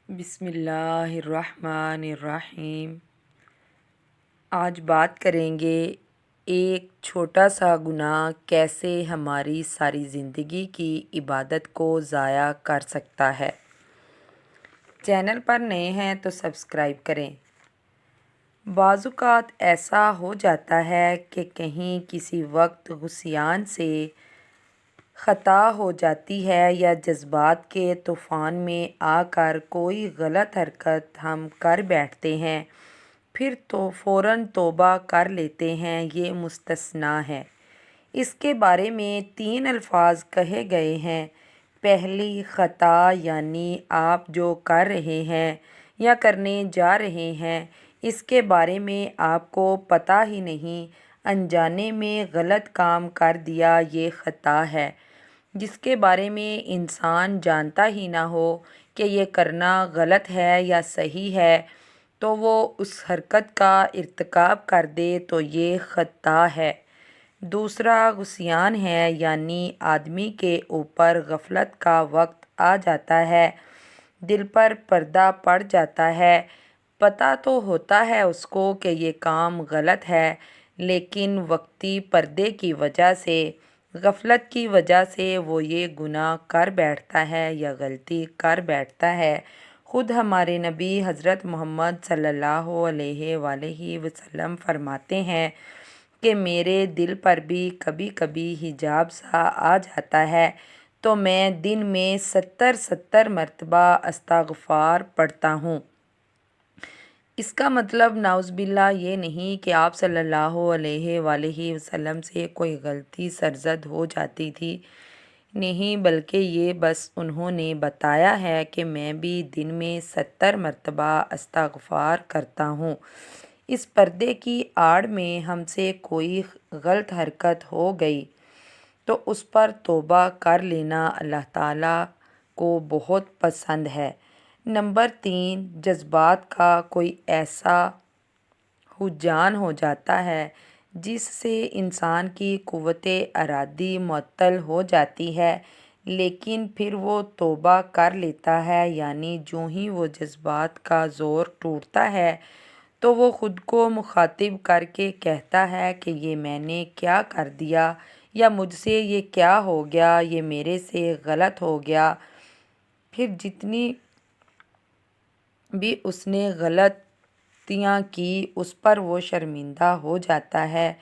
بسم اللہ الرحمن الرحیم۔ آج بات کریں گے ایک چھوٹا سا گناہ کیسے ہماری ساری زندگی کی عبادت کو ضائع کر سکتا ہے۔ چینل پر نئے ہیں تو سبسکرائب کریں۔ بعض اوقات ایسا ہو جاتا ہے کہ کہیں کسی وقت غصیان سے خطا ہو جاتی ہے یا جذبات کے طوفان میں آ کر کوئی غلط حرکت ہم کر بیٹھتے ہیں، پھر تو فوراً توبہ کر لیتے ہیں، یہ مستثنیٰ ہے۔ اس کے بارے میں 3 الفاظ کہے گئے ہیں۔ پہلی خطا یعنی آپ جو کر رہے ہیں یا کرنے جا رہے ہیں اس کے بارے میں آپ کو پتہ ہی نہیں، انجانے میں غلط کام کر دیا، یہ خطا ہے۔ جس کے بارے میں انسان جانتا ہی نہ ہو کہ یہ کرنا غلط ہے یا صحیح ہے تو وہ اس حرکت کا ارتکاب کر دے تو یہ خطا ہے۔ دوسرا غصیان ہے، یعنی آدمی کے اوپر غفلت کا وقت آ جاتا ہے، دل پر پردہ پڑ جاتا ہے، پتہ تو ہوتا ہے اس کو کہ یہ کام غلط ہے، لیکن وقتی پردے کی وجہ سے، غفلت کی وجہ سے وہ یہ گناہ کر بیٹھتا ہے یا غلطی کر بیٹھتا ہے۔ خود ہمارے نبی حضرت محمد صلی اللہ علیہ وآلہ وسلم فرماتے ہیں کہ میرے دل پر بھی کبھی کبھی حجاب سا آ جاتا ہے تو میں دن میں 70 مرتبہ استغفار پڑھتا ہوں۔ اس کا مطلب نعوذ باللہ یہ نہیں کہ آپ صلی اللہ علیہ وآلہ وسلم سے کوئی غلطی سرزد ہو جاتی تھی، نہیں، بلکہ یہ بس انہوں نے بتایا ہے کہ میں بھی دن میں 70 مرتبہ استغفار کرتا ہوں۔ اس پردے کی آڑ میں ہم سے کوئی غلط حرکت ہو گئی تو اس پر توبہ کر لینا اللہ تعالیٰ کو بہت پسند ہے۔ نمبر 3، جذبات کا کوئی ایسا ہیجان ہو جاتا ہے جس سے انسان کی قوت ارادی معطل ہو جاتی ہے، لیکن پھر وہ توبہ کر لیتا ہے، یعنی جو ہی وہ جذبات کا زور ٹوٹتا ہے تو وہ خود کو مخاطب کر کے کہتا ہے کہ یہ میں نے کیا کر دیا، یا مجھ سے یہ کیا ہو گیا، یہ میرے سے غلط ہو گیا۔ پھر جتنی بھی اس نے غلطیاں کی اس پر وہ شرمندہ ہو جاتا ہے،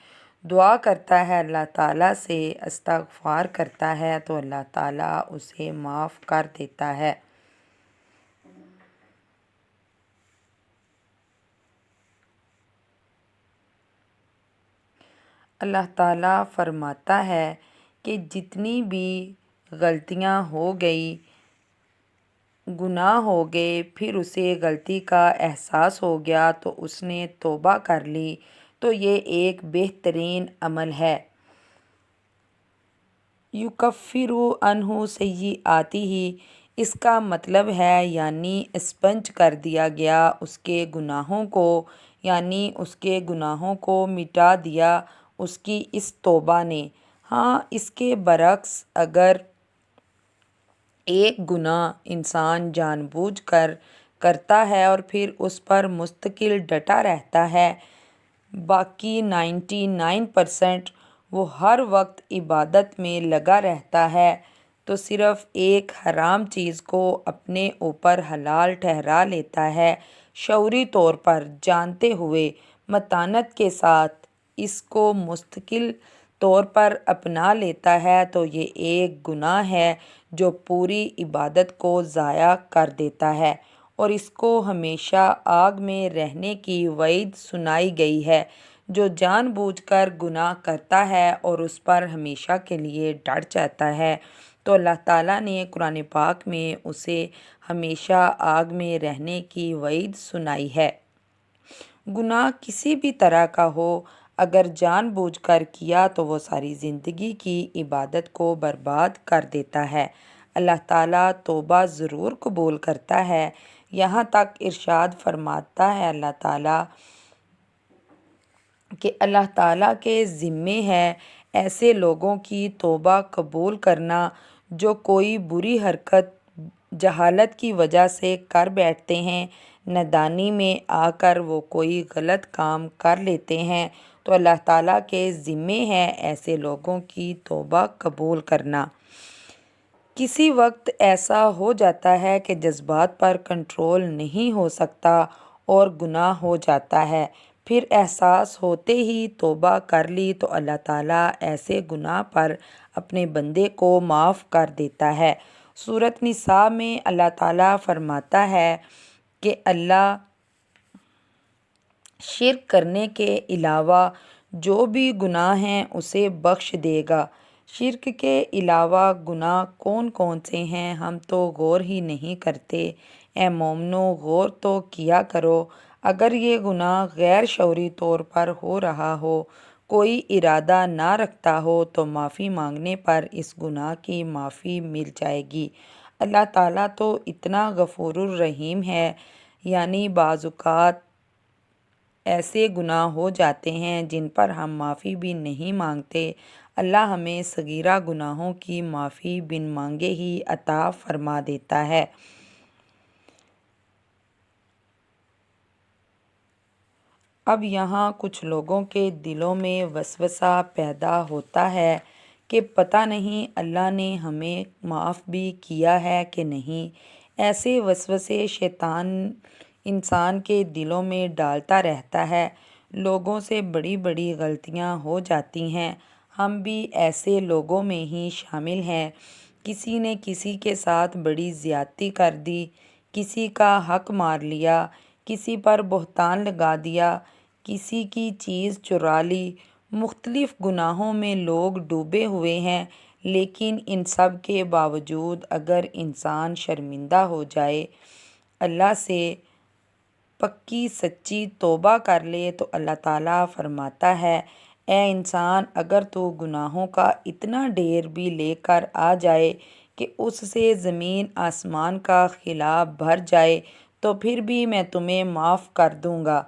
دعا کرتا ہے اللہ تعالیٰ سے، استغفار کرتا ہے تو اللہ تعالیٰ اسے معاف کر دیتا ہے۔ اللہ تعالیٰ فرماتا ہے کہ جتنی بھی غلطیاں ہو گئی، گناہ ہو گئے، پھر اسے غلطی کا احساس ہو گیا تو اس نے توبہ کر لی تو یہ ایک بہترین عمل ہے۔ یکفر عنہ سیئاتہ، اس کا مطلب ہے یعنی اسپنج کر دیا گیا اس کے گناہوں کو، یعنی اس کے گناہوں کو مٹا دیا اس کی اس توبہ نے۔ ہاں، اس کے برعکس اگر ایک گناہ انسان جان بوجھ کر کرتا ہے اور پھر اس پر مستقل ڈٹا رہتا ہے، باقی 99% وہ ہر وقت عبادت میں لگا رہتا ہے، تو صرف ایک حرام چیز کو اپنے اوپر حلال ٹھہرا لیتا ہے، شعوری طور پر جانتے ہوئے متانت کے ساتھ اس کو مستقل طور پر اپنا لیتا ہے، تو یہ ایک گناہ ہے جو پوری عبادت کو ضائع کر دیتا ہے، اور اس کو ہمیشہ آگ میں رہنے کی وعید سنائی گئی ہے۔ جو جان بوجھ کر گناہ کرتا ہے اور اس پر ہمیشہ کے لیے ڈٹ جاتا ہے تو اللہ تعالیٰ نے قرآن پاک میں اسے ہمیشہ آگ میں رہنے کی وعید سنائی ہے۔ گناہ کسی بھی طرح کا ہو، اگر جان بوجھ کر کیا تو وہ ساری زندگی کی عبادت کو برباد کر دیتا ہے۔ اللہ تعالیٰ توبہ ضرور قبول کرتا ہے، یہاں تک ارشاد فرماتا ہے اللہ تعالیٰ کہ اللہ تعالیٰ کے ذمے ہے ایسے لوگوں کی توبہ قبول کرنا جو کوئی بری حرکت جہالت کی وجہ سے کر بیٹھتے ہیں، نادانی میں آ کر وہ کوئی غلط کام کر لیتے ہیں، تو اللہ تعالیٰ کے ذمے ہے ایسے لوگوں کی توبہ قبول کرنا۔ کسی وقت ایسا ہو جاتا ہے کہ جذبات پر کنٹرول نہیں ہو سکتا اور گناہ ہو جاتا ہے، پھر احساس ہوتے ہی توبہ کر لی تو اللہ تعالیٰ ایسے گناہ پر اپنے بندے کو معاف کر دیتا ہے۔ سورۃ نساء میں اللہ تعالیٰ فرماتا ہے کہ اللہ شرک کرنے کے علاوہ جو بھی گناہ ہیں اسے بخش دے گا۔ شرک کے علاوہ گناہ کون کون سے ہیں ہم تو غور ہی نہیں کرتے۔ اے مومنو، غور تو کیا کرو۔ اگر یہ گناہ غیر شعوری طور پر ہو رہا ہو، کوئی ارادہ نہ رکھتا ہو، تو معافی مانگنے پر اس گناہ کی معافی مل جائے گی۔ اللہ تعالیٰ تو اتنا غفور الرحیم ہے، یعنی بعض اوقات ایسے گناہ ہو جاتے ہیں جن پر ہم معافی بھی نہیں مانگتے، اللہ ہمیں صغیرہ گناہوں کی معافی بن مانگے ہی عطا فرما دیتا ہے۔ اب یہاں کچھ لوگوں کے دلوں میں وسوسہ پیدا ہوتا ہے کہ پتہ نہیں اللہ نے ہمیں معاف بھی کیا ہے کہ نہیں۔ ایسے وسوسے شیطان انسان کے دلوں میں ڈالتا رہتا ہے، لوگوں سے بڑی بڑی غلطیاں ہو جاتی ہیں۔ ہم بھی ایسے لوگوں میں ہی شامل ہیں۔ کسی نے کسی کے ساتھ بڑی زیادتی کر دی، کسی کا حق مار لیا، کسی پر بہتان لگا دیا، کسی کی چیز چرا لی۔ مختلف گناہوں میں لوگ ڈوبے ہوئے ہیں، لیکن ان سب کے باوجود اگر انسان شرمندہ ہو جائے، اللہ سے پکی سچی توبہ کر لے تو اللہ تعالیٰ فرماتا ہے، اے انسان، اگر تو گناہوں کا اتنا ڈھیر بھی لے کر آ جائے کہ اس سے زمین آسمان کا خلا بھر جائے تو پھر بھی میں تمہیں معاف کر دوں گا۔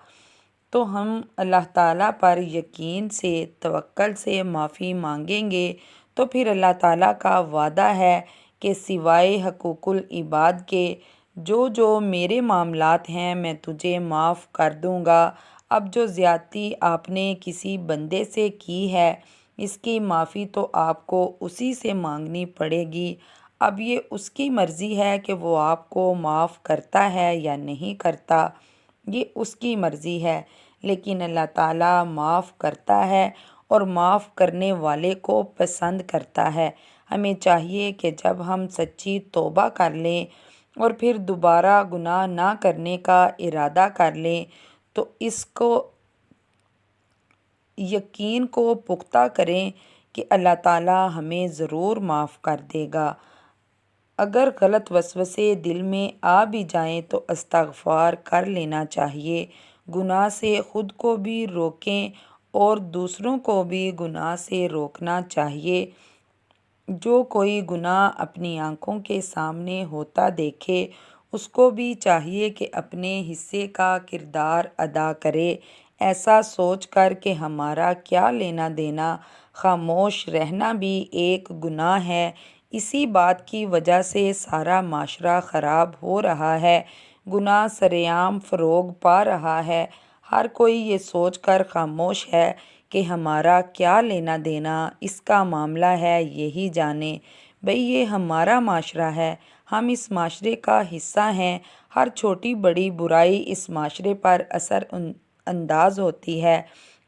تو ہم اللہ تعالیٰ پر یقین سے، توکل سے معافی مانگیں گے تو پھر اللہ تعالیٰ کا وعدہ ہے کہ سوائے حقوق العباد کے جو میرے معاملات ہیں میں تجھے معاف کر دوں گا۔ اب جو زیادتی آپ نے کسی بندے سے کی ہے، اس کی معافی تو آپ کو اسی سے مانگنی پڑے گی۔ اب یہ اس کی مرضی ہے کہ وہ آپ کو معاف کرتا ہے یا نہیں کرتا، یہ اس کی مرضی ہے، لیکن اللہ تعالیٰ معاف کرتا ہے اور معاف کرنے والے کو پسند کرتا ہے۔ ہمیں چاہیے کہ جب ہم سچی توبہ کر لیں اور پھر دوبارہ گناہ نہ کرنے کا ارادہ کر لیں تو اس کو یقین کو پختہ کریں کہ اللہ تعالیٰ ہمیں ضرور معاف کر دے گا۔ اگر غلط وسوسے دل میں آ بھی جائیں تو استغفار کر لینا چاہیے۔ گناہ سے خود کو بھی روکیں اور دوسروں کو بھی گناہ سے روکنا چاہیے۔ جو کوئی گناہ اپنی آنکھوں کے سامنے ہوتا دیکھے، اس کو بھی چاہیے کہ اپنے حصے کا کردار ادا کرے، ایسا سوچ کر کہ ہمارا کیا لینا دینا، خاموش رہنا بھی ایک گناہ ہے۔ اسی بات کی وجہ سے سارا معاشرہ خراب ہو رہا ہے، گناہ سرعام فروغ پا رہا ہے۔ ہر کوئی یہ سوچ کر خاموش ہے کہ ہمارا کیا لینا دینا، اس کا معاملہ ہے یہی جانے۔ بھئی یہ ہمارا معاشرہ ہے، ہم اس معاشرے کا حصہ ہیں، ہر چھوٹی بڑی برائی اس معاشرے پر اثر انداز ہوتی ہے۔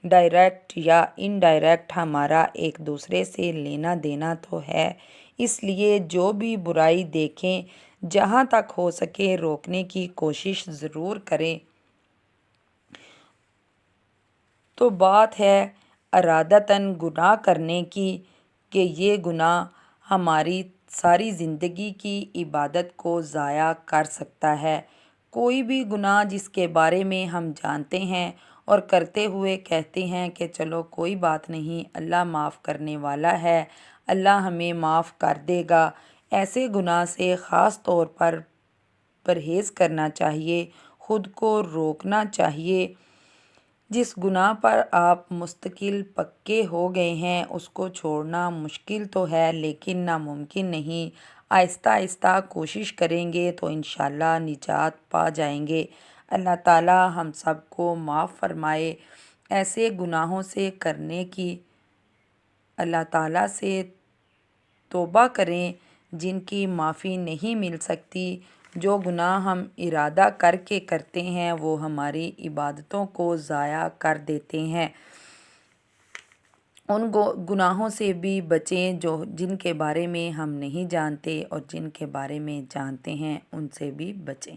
ڈائریکٹ یا انڈائریکٹ ہمارا ایک دوسرے سے لینا دینا تو ہے، اس لیے جو بھی برائی دیکھیں جہاں تک ہو سکے روکنے کی کوشش ضرور کریں۔ تو بات ہے ارادتاً گناہ کرنے کی کہ یہ گناہ ہماری ساری زندگی کی عبادت کو ضائع کر سکتا ہے۔ کوئی بھی گناہ جس کے بارے میں ہم جانتے ہیں اور کرتے ہوئے کہتے ہیں کہ چلو کوئی بات نہیں، اللہ معاف کرنے والا ہے، اللہ ہمیں معاف کر دے گا، ایسے گناہ سے خاص طور پر پرہیز کرنا چاہیے، خود کو روکنا چاہیے۔ جس گناہ پر آپ مستقل پکے ہو گئے ہیں اس کو چھوڑنا مشکل تو ہے لیکن ناممکن نہیں۔ آہستہ آہستہ کوشش کریں گے تو انشاءاللہ نجات پا جائیں گے۔ اللہ تعالیٰ ہم سب کو معاف فرمائے۔ ایسے گناہوں سے کرنے کی اللہ تعالیٰ سے توبہ کریں جن کی معافی نہیں مل سکتی۔ جو گناہ ہم ارادہ کر کے کرتے ہیں وہ ہماری عبادتوں کو ضائع کر دیتے ہیں۔ ان گناہوں سے بھی بچیں جن کے بارے میں ہم نہیں جانتے، اور جن کے بارے میں جانتے ہیں ان سے بھی بچیں۔